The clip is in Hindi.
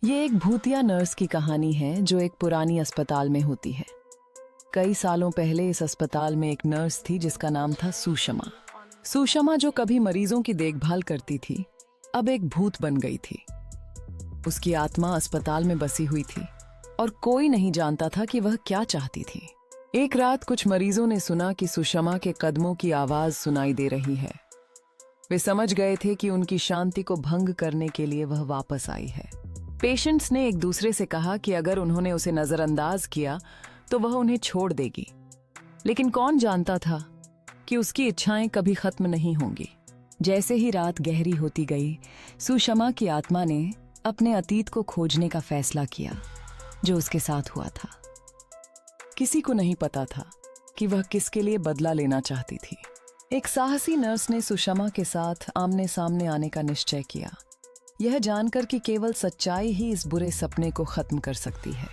ये एक भूतिया नर्स की कहानी है जो एक पुरानी अस्पताल में होती है। कई सालों पहले इस अस्पताल में एक नर्स थी जिसका नाम था सुषमा। सुषमा जो कभी मरीजों की देखभाल करती थी, अब एक भूत बन गई थी। उसकी आत्मा अस्पताल में बसी हुई थी और कोई नहीं जानता था कि वह क्या चाहती थी। एक रात कुछ मरीजों ने सुना कि सुषमा के कदमों की आवाज सुनाई दे रही है। वे समझ गए थे कि उनकी शांति को भंग करने के लिए वह वापस आई है। पेशेंट्स ने एक दूसरे से कहा कि अगर उन्होंने उसे नजरअंदाज किया तो वह उन्हें छोड़ देगी, लेकिन कौन जानता था कि उसकी इच्छाएं कभी खत्म नहीं होंगी। जैसे ही रात गहरी होती गई, सुषमा की आत्मा ने अपने अतीत को खोजने का फैसला किया जो उसके साथ हुआ था। किसी को नहीं पता था कि वह किसके लिए बदला लेना चाहती थी। एक साहसी नर्स ने सुषमा के साथ आमने सामने आने का निश्चय किया, यह जानकर कि केवल सच्चाई ही इस बुरे सपने को खत्म कर सकती है।